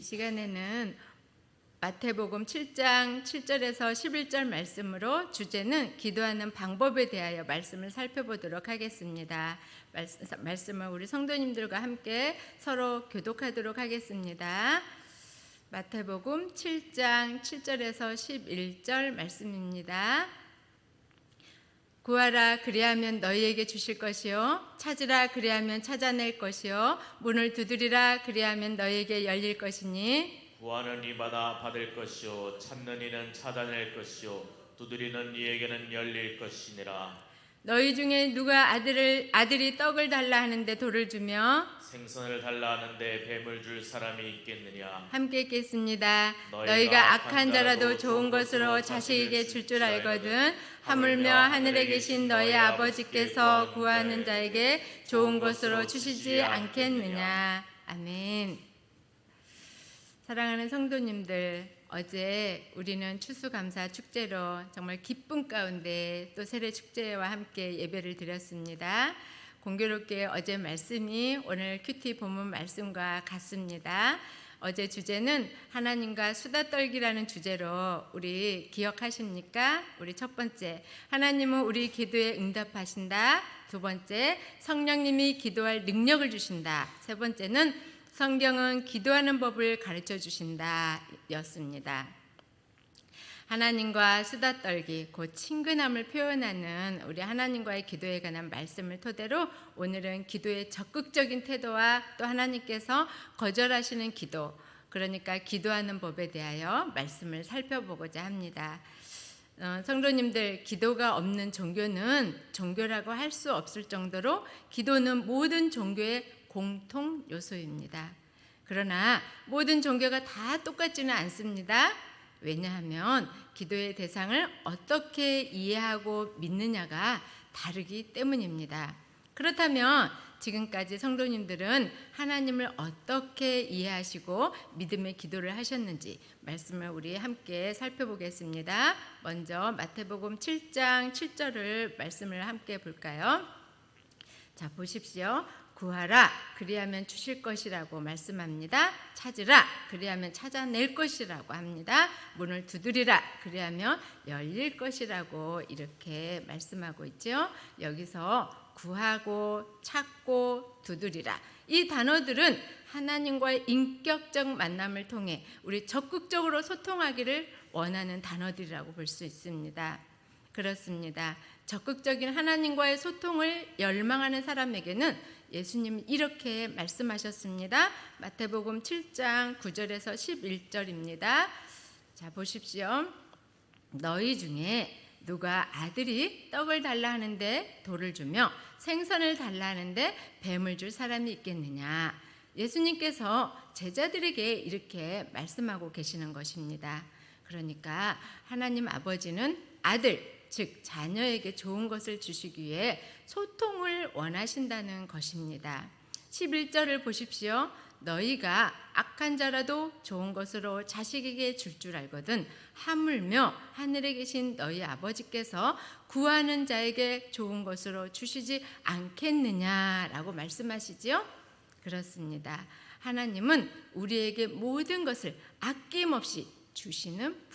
시간에는 마태복음 7장 7절에서 11절 말씀으로 주제는 기도하는 방법에 대하여 말씀을 살펴보도록 하겠습니다. 말씀을 우리 성도님들과 함께 서로 교독하도록 하겠습니다. 마태복음 7장 7절에서 11절 말씀입니다. 구하라 그리하면 너희에게 주실 것이요 찾으라 그리하면 찾아낼 것이요 문을 두드리라 그리하면 너희에게 열릴 것이니 구하는 이마다 받을 것이요 찾는 이는 찾아낼 것이요 두드리는 이에게는 열릴 것이니라. 너희 중에 누가 아들이 떡을 달라 하는데 돌을 주며 생선을 달라 하는데 뱀을 줄 사람이 있겠느냐. 함께 읽겠습니다. 너희가 악한 자라도 좋은 것으로 자식에게 줄 줄 알거든 하물며 하늘에 계신 너희 아버지께서 구하는 자에게 좋은 것으로 주시지 않겠느냐. 아멘. 사랑하는 성도님들, 어제 우리는 추수감사 축제로 정말 기쁨 가운데 또 세례 축제와 함께 예배를 드렸습니다. 공교롭게 어제 말씀이 오늘 큐티 본문 말씀과 같습니다. 어제 주제는 하나님과 수다 떨기라는 주제로 우리 기억하십니까? 우리 첫 번째, 하나님은 우리 기도에 응답하신다. 두 번째, 성령님이 기도할 능력을 주신다. 세 번째는 성경은 기도하는 법을 가르쳐 주신다 였습니다. 하나님과 수다 떨기, 곧 친근함을 표현하는 우리 하나님과의 기도에 관한 말씀을 토대로 오늘은 기도의 적극적인 태도와 또 하나님께서 거절하시는 기도, 그러니까 기도하는 법에 대하여 말씀을 살펴보고자 합니다. 성도님들, 기도가 없는 종교는 종교라고 할 수 없을 정도로 기도는 모든 종교의 공통 요소입니다. 그러나 모든 종교가 다 똑같지는 않습니다. 왜냐하면 기도의 대상을 어떻게 이해하고 믿느냐가 다르기 때문입니다. 그렇다면 지금까지 성도님들은 하나님을 어떻게 이해하시고 믿음의 기도를 하셨는지 말씀을 우리 함께 살펴보겠습니다. 먼저 마태복음 7장 7절을 말씀을 함께 볼까요? 자, 보십시오. 구하라 그리하면 주실 것이라고 말씀합니다. 찾으라 그리하면 찾아낼 것이라고 합니다. 문을 두드리라 그리하면 열릴 것이라고 이렇게 말씀하고 있죠. 여기서 구하고 찾고 두드리라, 이 단어들은 하나님과의 인격적 만남을 통해 우리 적극적으로 소통하기를 원하는 단어들이라고 볼 수 있습니다. 그렇습니다. 적극적인 하나님과의 소통을 열망하는 사람에게는 예수님 이렇게 말씀하셨습니다. 마태복음 7장 9절에서 11절입니다. 자, 보십시오. 너희 중에 누가 아들이 떡을 달라 하는데 돌을 주며 생선을 달라 하는데 뱀을 줄 사람이 있겠느냐. 예수님께서 제자들에게 이렇게 말씀하고 계시는 것입니다. 그러니까 하나님 아버지는 아들, 즉 자녀에게 좋은 것을 주시기 위해 소통을 원하신다는 것입니다. 11절을 보십시오. 너희가 악한 자라도 좋은 것으로 자식에게 줄 줄 알거든 하물며 하늘에 계신 너희 아버지께서 구하는 자에게 좋은 것으로 주시지 않겠느냐라고 말씀하시지요. 그렇습니다. 하나님은 우리에게 모든 것을 아낌없이 주시는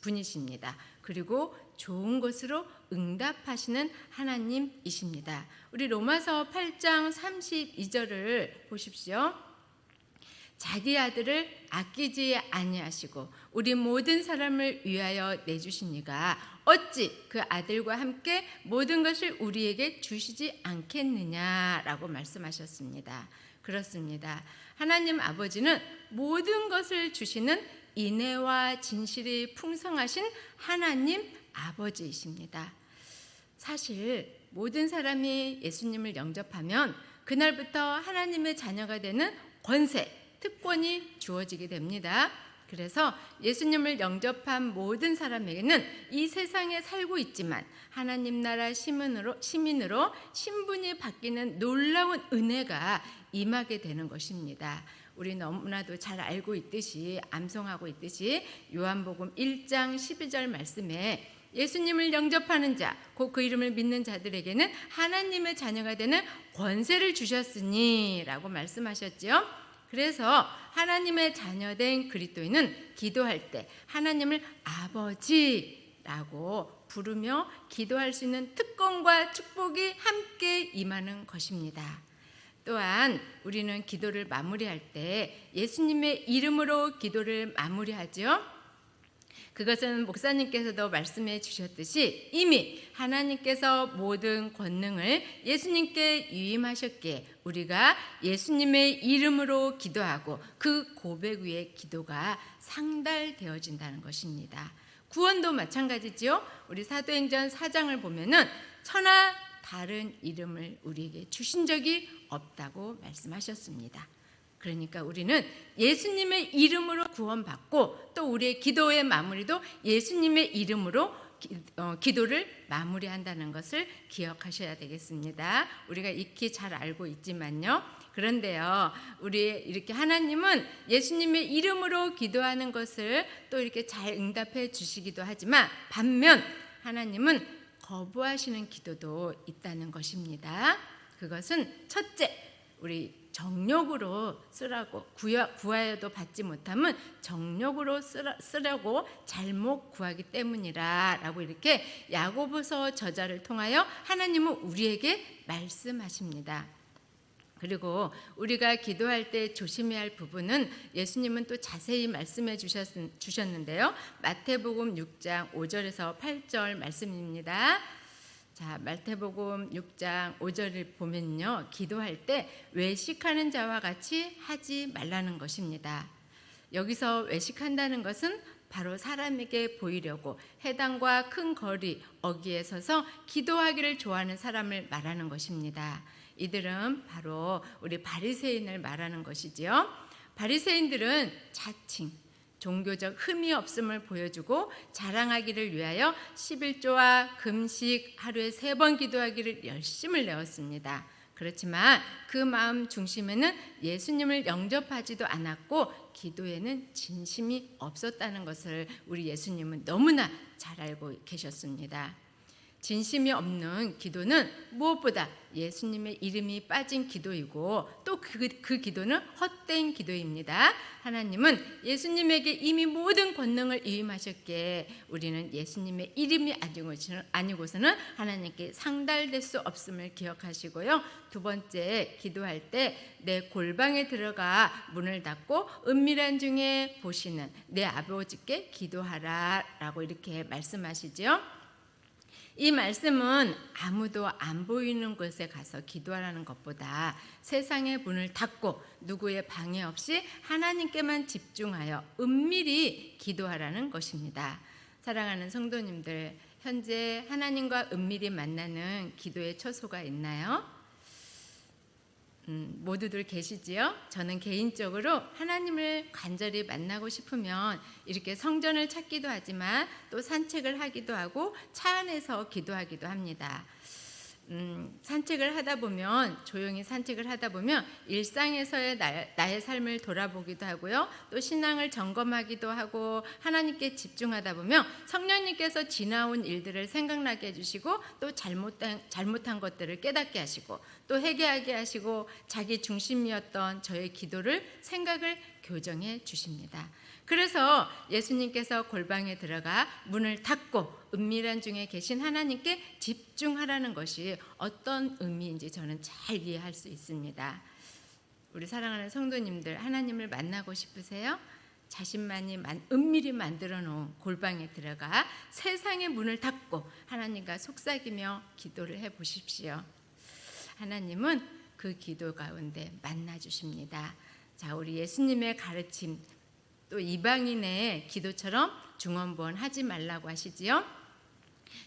분이십니다. 그리고 좋은 것으로 응답하시는 하나님이십니다. 우리 로마서 8장 32절을 보십시오. 자기 아들을 아끼지 아니하시고 우리 모든 사람을 위하여 내주신 이가 어찌 그 아들과 함께 모든 것을 우리에게 주시지 않겠느냐라고 말씀하셨습니다. 그렇습니다. 하나님 아버지는 모든 것을 주시는 인애와 진실이 풍성하신 하나님 아버지이십니다. 사실 모든 사람이 예수님을 영접하면 그날부터 하나님의 자녀가 되는 권세, 특권이 주어지게 됩니다. 그래서 예수님을 영접한 모든 사람에게는 이 세상에 살고 있지만 하나님 나라 시민으로 신분이 바뀌는 놀라운 은혜가 임하게 되는 것입니다. 우리 너무나도 잘 알고 있듯이, 암송하고 있듯이 요한복음 1장 12절 말씀에 예수님을 영접하는 자, 곧 그 이름을 믿는 자들에게는 하나님의 자녀가 되는 권세를 주셨으니 라고 말씀하셨죠. 그래서 하나님의 자녀된 그리스도인은 기도할 때 하나님을 아버지라고 부르며 기도할 수 있는 특권과 축복이 함께 임하는 것입니다. 또한 우리는 기도를 마무리할 때 예수님의 이름으로 기도를 마무리하죠. 그것은 목사님께서도 말씀해 주셨듯이 이미 하나님께서 모든 권능을 예수님께 유임하셨기에 우리가 예수님의 이름으로 기도하고 그 고백 위에 기도가 상달되어진다는 것입니다. 구원도 마찬가지죠. 우리 사도행전 4장을 보면은 천하 다른 이름을 우리에게 주신 적이 없다고 말씀하셨습니다. 그러니까 우리는 예수님의 이름으로 구원받고 또 우리의 기도의 마무리도 예수님의 이름으로 기도를 마무리한다는 것을 기억하셔야 되겠습니다. 우리가 익히 잘 알고 있지만요. 그런데요, 우리 이렇게 하나님은 예수님의 이름으로 기도하는 것을 또 이렇게 잘 응답해 주시기도 하지만 반면 하나님은 거부하시는 기도도 있다는 것입니다. 그것은 첫째, 우리 정욕으로 쓰라고 구하여도 받지 못하면 정욕으로 쓰려고 잘못 구하기 때문이라 라고 이렇게 야고보서 저자를 통하여 하나님은 우리에게 말씀하십니다. 그리고 우리가 기도할 때 조심해야 할 부분은 예수님은 또 자세히 말씀해 주셨는데요. 마태복음 6장 5절에서 8절 말씀입니다. 자, 마태복음 6장 5절을 보면요, 기도할 때 외식하는 자와 같이 하지 말라는 것입니다. 여기서 외식한다는 것은 바로 사람에게 보이려고 해당과 큰 거리 어귀에 서서 기도하기를 좋아하는 사람을 말하는 것입니다. 이들은 바로 우리 바리새인을 말하는 것이지요. 바리새인들은 자칭 종교적 흠이 없음을 보여주고 자랑하기를 위하여 11조와 금식 하루에 3번 기도하기를 열심을 내었습니다. 그렇지만 그 마음 중심에는 예수님을 영접하지도 않았고 기도에는 진심이 없었다는 것을 우리 예수님은 너무나 잘 알고 계셨습니다. 진심이 없는 기도는 무엇보다 예수님의 이름이 빠진 기도이고 또 그 기도는 헛된 기도입니다. 하나님은 예수님에게 이미 모든 권능을 위임하셨기에 우리는 예수님의 이름이 아니고서는 하나님께 상달될 수 없음을 기억하시고요. 두 번째, 기도할 때 내 골방에 들어가 문을 닫고 은밀한 중에 보시는 내 아버지께 기도하라 라고 이렇게 말씀하시죠. 이 말씀은 아무도 안 보이는 곳에 가서 기도하라는 것보다 세상의 문을 닫고 누구의 방해 없이 하나님께만 집중하여 은밀히 기도하라는 것입니다. 사랑하는 성도님들, 현재 하나님과 은밀히 만나는 기도의 처소가 있나요? 모두들 계시지요? 저는 개인적으로 하나님을 간절히 만나고 싶으면 이렇게 성전을 찾기도 하지만 또 산책을 하기도 하고 차 안에서 기도하기도 합니다. 산책을 하다 보면 조용히 산책을 하다 보면 일상에서의 나의 삶을 돌아보기도 하고요. 또 신앙을 점검하기도 하고 하나님께 집중하다 보면 성령님께서 지나온 일들을 생각나게 해주시고 또 잘못한 것들을 깨닫게 하시고 또 회개하게 하시고 자기 중심이었던 저의 기도를 생각을 교정해 주십니다. 그래서 예수님께서 골방에 들어가 문을 닫고 은밀한 중에 계신 하나님께 집중하라는 것이 어떤 의미인지 저는 잘 이해할 수 있습니다. 우리 사랑하는 성도님들, 하나님을 만나고 싶으세요? 자신만이 은밀히 만들어 놓은 골방에 들어가 세상의 문을 닫고 하나님과 속삭이며 기도를 해 보십시오. 하나님은 그 기도 가운데 만나 주십니다. 자, 우리 예수님의 가르침, 또 이방인의 기도처럼 중언부언 하지 말라고 하시지요.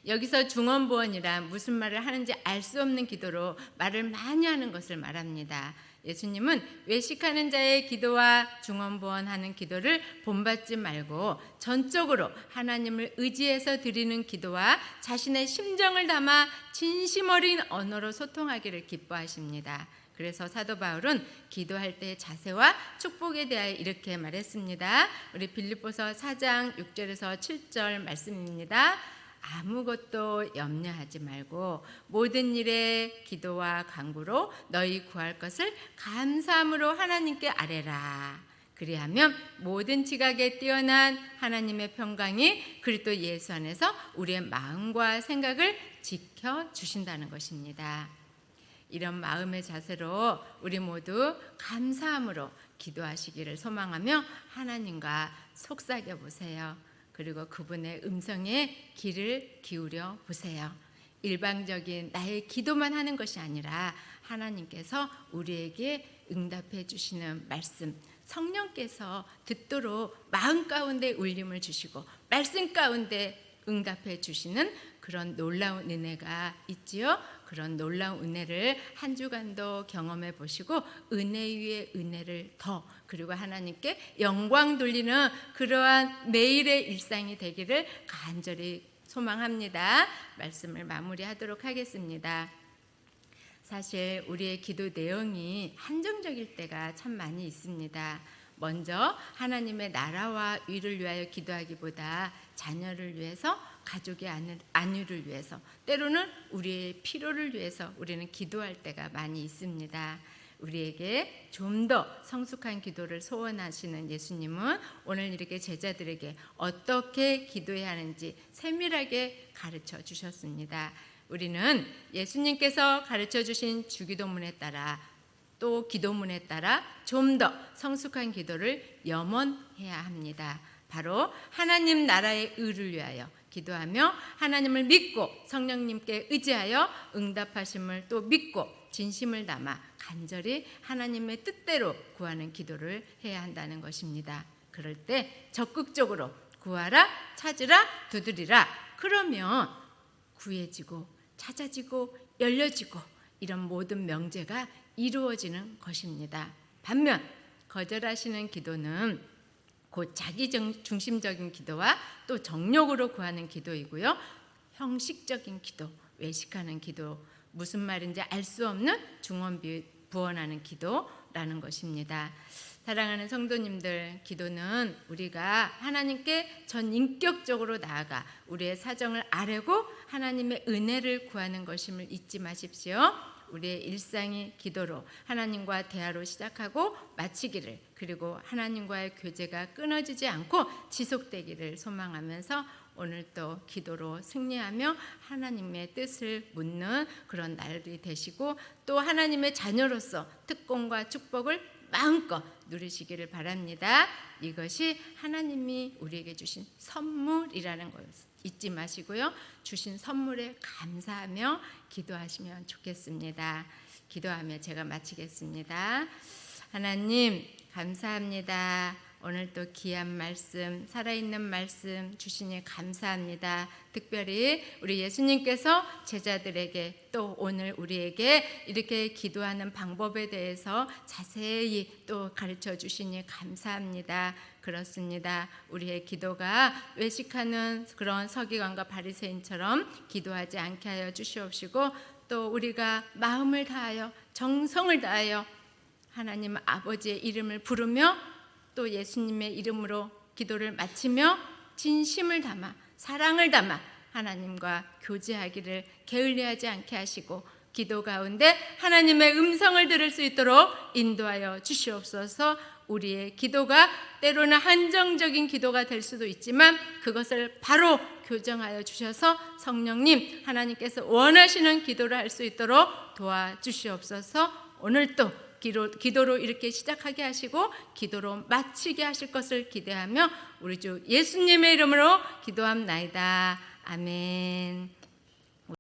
여기서 중언부언이란 무슨 말을 하는지 알 수 없는 기도로 말을 많이 하는 것을 말합니다. 예수님은 외식하는 자의 기도와 중언부언하는 기도를 본받지 말고 전적으로 하나님을 의지해서 드리는 기도와 자신의 심정을 담아 진심 어린 언어로 소통하기를 기뻐하십니다. 그래서 사도 바울은 기도할 때의 자세와 축복에 대하여 이렇게 말했습니다. 우리 빌립보서 4장 6절에서 7절 말씀입니다. 아무것도 염려하지 말고 모든 일에 기도와 간구로 너희 구할 것을 감사함으로 하나님께 아뢰라. 그리하면 모든 지각에 뛰어난 하나님의 평강이 그리스도 예수 안에서 우리의 마음과 생각을 지켜주신다는 것입니다. 이런 마음의 자세로 우리 모두 감사함으로 기도하시기를 소망하며 하나님과 속삭여 보세요. 그리고 그분의 음성에 귀를 기울여 보세요. 일방적인 나의 기도만 하는 것이 아니라 하나님께서 우리에게 응답해 주시는 말씀, 성령께서 듣도록 마음 가운데 울림을 주시고 말씀 가운데 응답해 주시는 그런 놀라운 은혜가 있지요. 그런 놀라운 은혜를 한 주간도 경험해 보시고 은혜 위에 은혜를 더, 그리고 하나님께 영광 돌리는 그러한 매일의 일상이 되기를 간절히 소망합니다. 말씀을 마무리하도록 하겠습니다. 사실 우리의 기도 내용이 한정적일 때가 참 많이 있습니다. 먼저 하나님의 나라와 의를 위하여 기도하기보다 자녀를 위해서, 가족의 안위를 위해서, 때로는 우리의 필요를 위해서 우리는 기도할 때가 많이 있습니다. 우리에게 좀 더 성숙한 기도를 소원하시는 예수님은 오늘 이렇게 제자들에게 어떻게 기도해야 하는지 세밀하게 가르쳐 주셨습니다. 우리는 예수님께서 가르쳐 주신 주기도문에 따라 또 기도문에 따라 좀 더 성숙한 기도를 염원해야 합니다. 바로 하나님 나라의 의를 위하여 기도하며 하나님을 믿고 성령님께 의지하여 응답하심을 또 믿고 진심을 담아 간절히 하나님의 뜻대로 구하는 기도를 해야 한다는 것입니다. 그럴 때 적극적으로 구하라, 찾으라, 두드리라. 그러면 구해지고 찾아지고 열려지고 이런 모든 명제가 이루어지는 것입니다. 반면 거절하시는 기도는 곧 자기 중심적인 기도와 또 정욕으로 구하는 기도이고요. 형식적인 기도, 외식하는 기도, 무슨 말인지 알 수 없는 중언부언하는 기도라는 것입니다. 사랑하는 성도님들, 기도는 우리가 하나님께 전인격적으로 나아가 우리의 사정을 아뢰고 하나님의 은혜를 구하는 것임을 잊지 마십시오. 우리의 일상이 기도로 하나님과 대화로 시작하고 마치기를, 그리고 하나님과의 교제가 끊어지지 않고 지속되기를 소망하면서 오늘 또 기도로 승리하며 하나님의 뜻을 묻는 그런 날이 되시고 또 하나님의 자녀로서 특권과 축복을 마음껏 누리시기를 바랍니다. 이것이 하나님이 우리에게 주신 선물이라는 것 잊지 마시고요. 주신 선물에 감사하며 기도하시면 좋겠습니다. 기도하며 제가 마치겠습니다. 하나님 감사합니다. 오늘 또 귀한 말씀, 살아있는 말씀 주시니 감사합니다. 특별히 우리 예수님께서 제자들에게 또 오늘 우리에게 이렇게 기도하는 방법에 대해서 자세히 또 가르쳐 주시니 감사합니다. 그렇습니다. 우리의 기도가 외식하는 그런 서기관과 바리새인처럼 기도하지 않게 하여 주시옵시고 또 우리가 마음을 다하여 정성을 다하여 하나님 아버지의 이름을 부르며 또 예수님의 이름으로 기도를 마치며 진심을 담아 사랑을 담아 하나님과 교제하기를 게을리하지 않게 하시고 기도 가운데 하나님의 음성을 들을 수 있도록 인도하여 주시옵소서. 우리의 기도가 때로는 한정적인 기도가 될 수도 있지만 그것을 바로 교정하여 주셔서 성령님 하나님께서 원하시는 기도를 할 수 있도록 도와주시옵소서. 오늘 또 기도로 이렇게 시작하게 하시고 기도로 마치게 하실 것을 기대하며 우리 주 예수님의 이름으로 기도합나이다. 아멘.